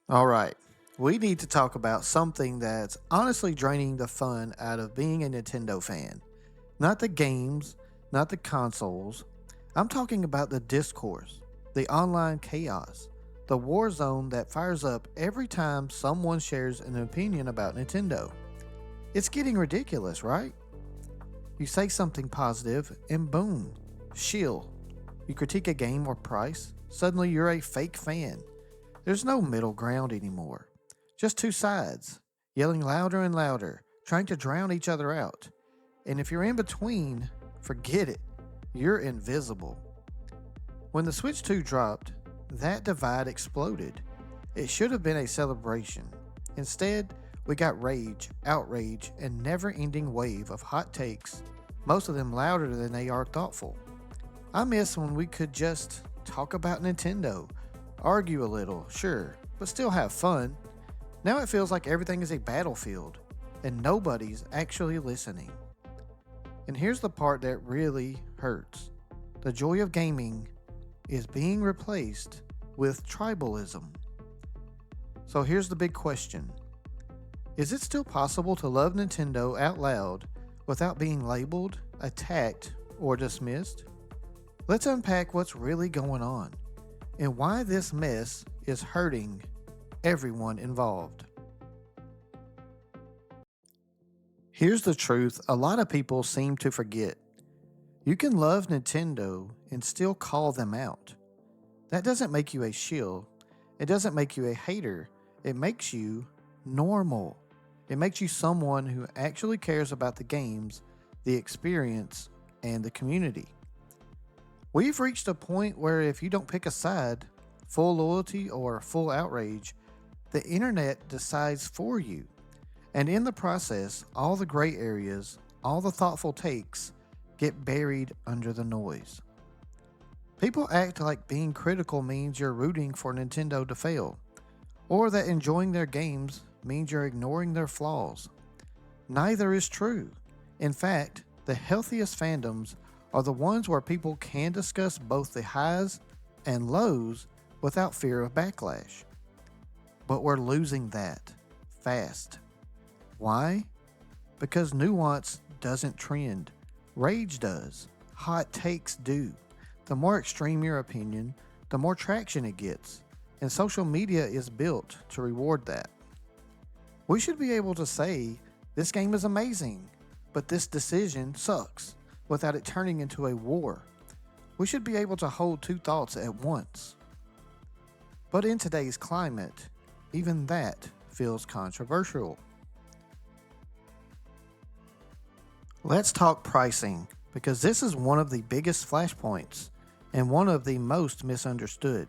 All right. We need to talk about something that's honestly draining the fun out of being a Nintendo fan. Not the games, not the consoles. I'm talking about the discourse, the online chaos, the war zone that fires up every time someone shares an opinion about Nintendo. It's getting ridiculous, right? You say something positive, and boom, shill. You critique a game or price, suddenly you're a fake fan. There's no middle ground anymore. Just two sides, yelling louder and louder, trying to drown each other out. And if you're in between, forget it. You're invisible. When the Switch 2 dropped, that divide exploded. It should have been a celebration. Instead, we got rage, outrage, and never ending wave of hot takes, most of them louder than they are thoughtful. I miss when we could just talk about Nintendo, argue a little, sure, but still have fun. Now it feels like everything is a battlefield, and nobody's actually listening. And here's the part that really hurts: the joy of gaming is being replaced with tribalism. So here's the big question: is it still possible to love Nintendo out loud without being labeled, attacked, or dismissed? Let's unpack what's really going on and why this mess is hurting everyone involved. Here's the truth a lot of people seem to forget: you can love Nintendo and still call them out. That doesn't make you a shill, it doesn't make you a hater, it makes you normal. It makes you someone who actually cares about the games, the experience, and the community. We've reached a point where if you don't pick a side, full loyalty or full outrage, the internet decides for you. And in the process, all the gray areas, all the thoughtful takes get buried under the noise. People act like being critical means you're rooting for Nintendo to fail, or that enjoying their games means you're ignoring their flaws. Neither is true. In fact, the healthiest fandoms are the ones where people can discuss both the highs and lows without fear of backlash. But we're losing that fast. Why? Because nuance doesn't trend. Rage does. Hot takes do. The more extreme your opinion, the more traction it gets. And social media is built to reward that. We should be able to say, this game is amazing, but this decision sucks, without it turning into a war. We should be able to hold two thoughts at once. But in today's climate, even that feels controversial. Let's talk pricing, because this is one of the biggest flashpoints and one of the most misunderstood.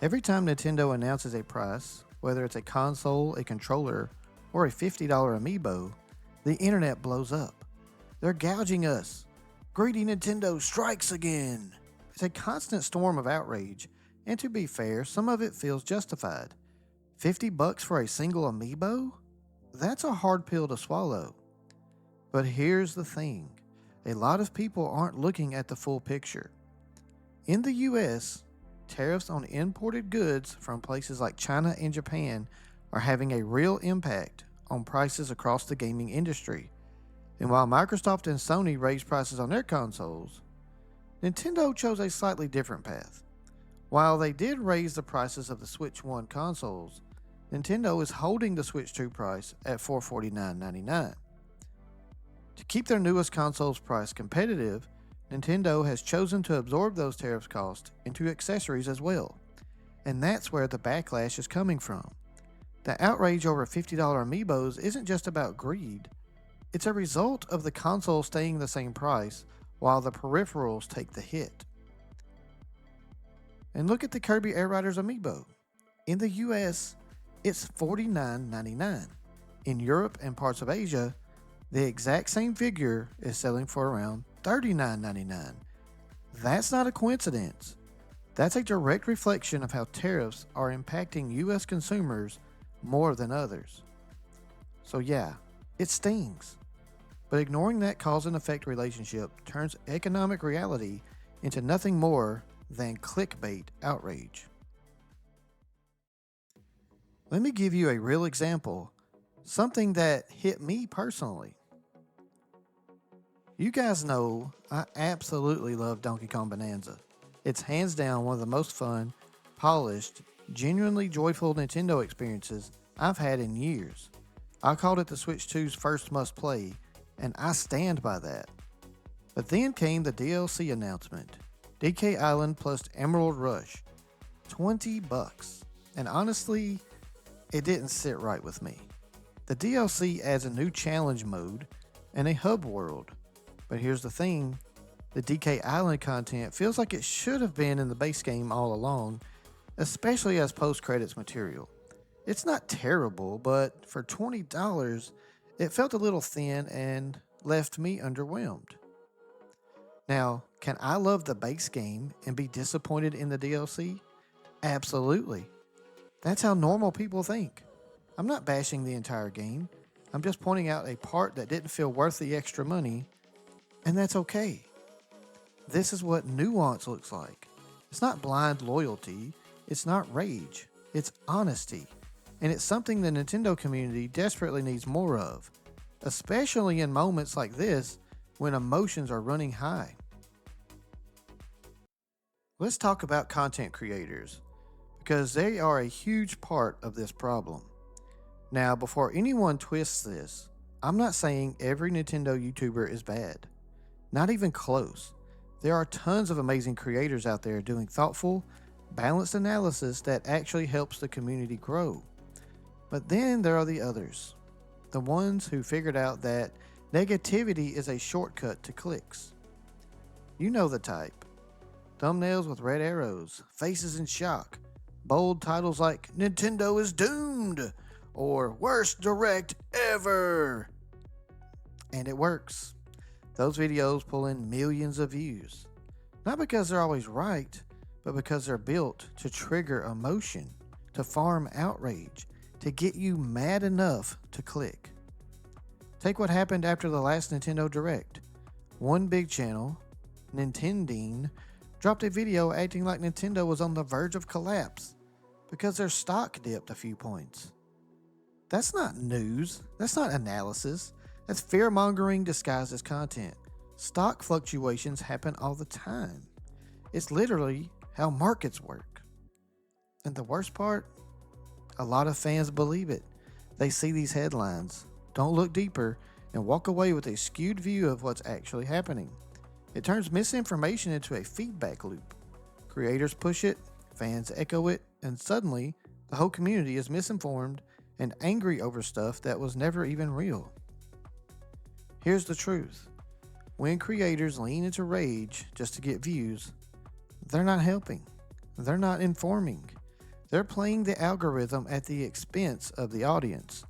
Every time Nintendo announces a price, whether it's a console, a controller, or a $50 Amiibo, the internet blows up. They're gouging us. Greedy Nintendo strikes again. It's a constant storm of outrage, and to be fair, some of it feels justified. $50 for a single Amiibo? That's a hard pill to swallow. But here's the thing: a lot of people aren't looking at the full picture. In the US, tariffs on imported goods from places like China and Japan are having a real impact on prices across the gaming industry. And while Microsoft and Sony raised prices on their consoles, Nintendo chose a slightly different path. While they did raise the prices of the Switch 1 consoles, Nintendo is holding the Switch 2 price at $449.99. To keep their newest console's price competitive, Nintendo has chosen to absorb those tariff costs into accessories as well. And that's where the backlash is coming from. The outrage over $50 Amiibos isn't just about greed, it's a result of the console staying the same price while the peripherals take the hit. And look at the Kirby Air Riders Amiibo. In the US, it's $49.99. In Europe and parts of Asia, the exact same figure is selling for around $39.99. That's not a coincidence. That's a direct reflection of how tariffs are impacting US consumers more than others. So yeah, it stings. But ignoring that cause and effect relationship turns economic reality into nothing more than clickbait outrage. Let me give you a real example, something that hit me personally. You guys know I absolutely love Donkey Kong Bonanza. It's hands down one of the most fun, polished, genuinely joyful Nintendo experiences I've had in years. I called it the Switch 2's first must play, and I stand by that. But then came the DLC announcement, DK Island plus Emerald Rush, $20. And honestly, it didn't sit right with me. The DLC adds a new challenge mode and a hub world. But here's the thing, the DK Island content feels like it should have been in the base game all along, especially as post-credits material. It's not terrible, but for $20, it felt a little thin and left me underwhelmed. Now, can I love the base game and be disappointed in the DLC? Absolutely. That's how normal people think. I'm not bashing the entire game. I'm just pointing out a part that didn't feel worth the extra money, and that's okay. This is what nuance looks like. It's not blind loyalty, it's not rage, it's honesty. And it's something the Nintendo community desperately needs more of, especially in moments like this when emotions are running high. Let's talk about content creators, because they are a huge part of this problem. Now, before anyone twists this, I'm not saying every Nintendo YouTuber is bad. Not even close. There are tons of amazing creators out there doing thoughtful, balanced analysis that actually helps the community grow. But then there are the others. The ones who figured out that negativity is a shortcut to clicks. You know the type. Thumbnails with red arrows, faces in shock, bold titles like Nintendo is doomed or worst direct ever. And it works. Those videos pull in millions of views. Not because they're always right, but because they're built to trigger emotion, to farm outrage, to get you mad enough to click. Take what happened after the last Nintendo Direct. One big channel, Nintendine, dropped a video acting like Nintendo was on the verge of collapse because their stock dipped a few points. That's not news. That's not analysis. That's fear-mongering disguised as content. Stock fluctuations happen all the time. It's literally how markets work. And the worst part? A lot of fans believe it. They see these headlines, don't look deeper, and walk away with a skewed view of what's actually happening. It turns misinformation into a feedback loop. Creators push it, fans echo it, and suddenly the whole community is misinformed and angry over stuff that was never even real. Here's the truth. When creators lean into rage just to get views, they're not helping. They're not informing. They're playing the algorithm at the expense of the audience,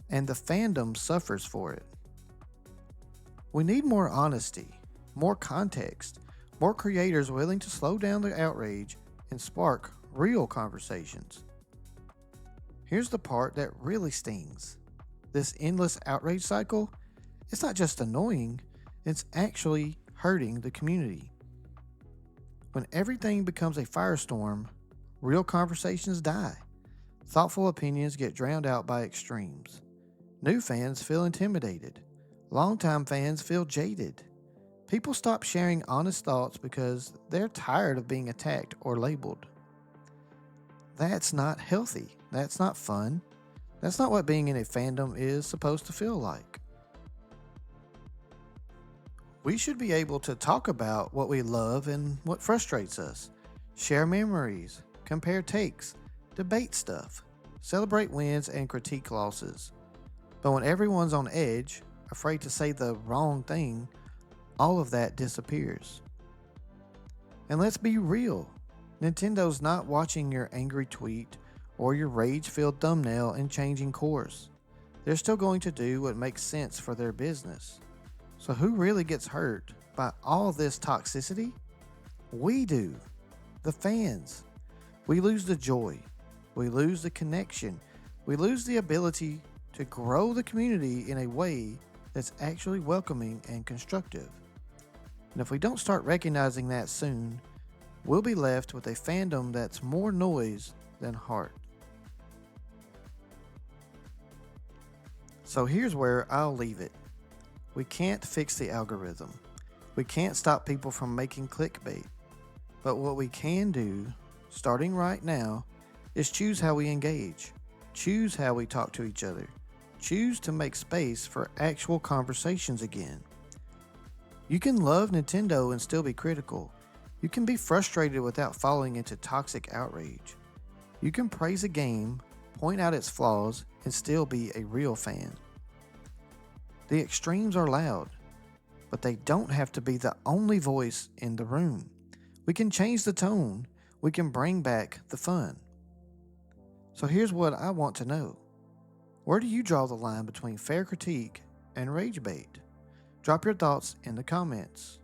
and the fandom suffers for it. We need more honesty, more context, more creators willing to slow down the outrage and spark real conversations. Here's the part that really stings. This endless outrage cycle, it's not just annoying, it's actually hurting the community. When everything becomes a firestorm, real conversations die. Thoughtful opinions get drowned out by extremes. New fans feel intimidated. Longtime fans feel jaded. People stop sharing honest thoughts because they're tired of being attacked or labeled. That's not healthy. That's not fun. That's not what being in a fandom is supposed to feel like. We should be able to talk about what we love and what frustrates us, share memories, compare takes, debate stuff, celebrate wins and critique losses. But when everyone's on edge, afraid to say the wrong thing, all of that disappears. And let's be real. Nintendo's not watching your angry tweet or your rage-filled thumbnail and changing course. They're still going to do what makes sense for their business. So who really gets hurt by all this toxicity? We do. The fans. We lose the joy. We lose the connection. We lose the ability to grow the community in a way that's actually welcoming and constructive. And if we don't start recognizing that soon, we'll be left with a fandom that's more noise than heart. So here's where I'll leave it. We can't fix the algorithm. We can't stop people from making clickbait. But what we can do, starting right now, is choose how we engage. Choose how we talk to each other. Choose to make space for actual conversations again. You can love Nintendo and still be critical. You can be frustrated without falling into toxic outrage. You can praise a game, point out its flaws, and still be a real fan. The extremes are loud, but they don't have to be the only voice in the room. We can change the tone. We can bring back the fun. So here's what I want to know. Where do you draw the line between fair critique and rage bait? Drop your thoughts in the comments.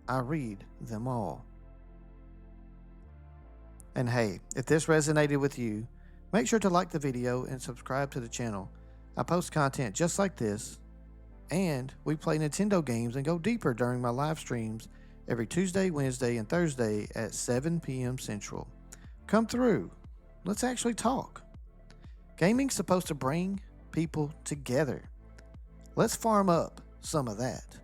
I read them all. And hey, if this resonated with you, make sure to like the video and subscribe to the channel. I post content just like this, and we play Nintendo games and go deeper during my live streams every Tuesday, Wednesday, and Thursday at 7 p.m. Central. Come through. Let's actually talk. Gaming's supposed to bring people together. Let's farm up some of that.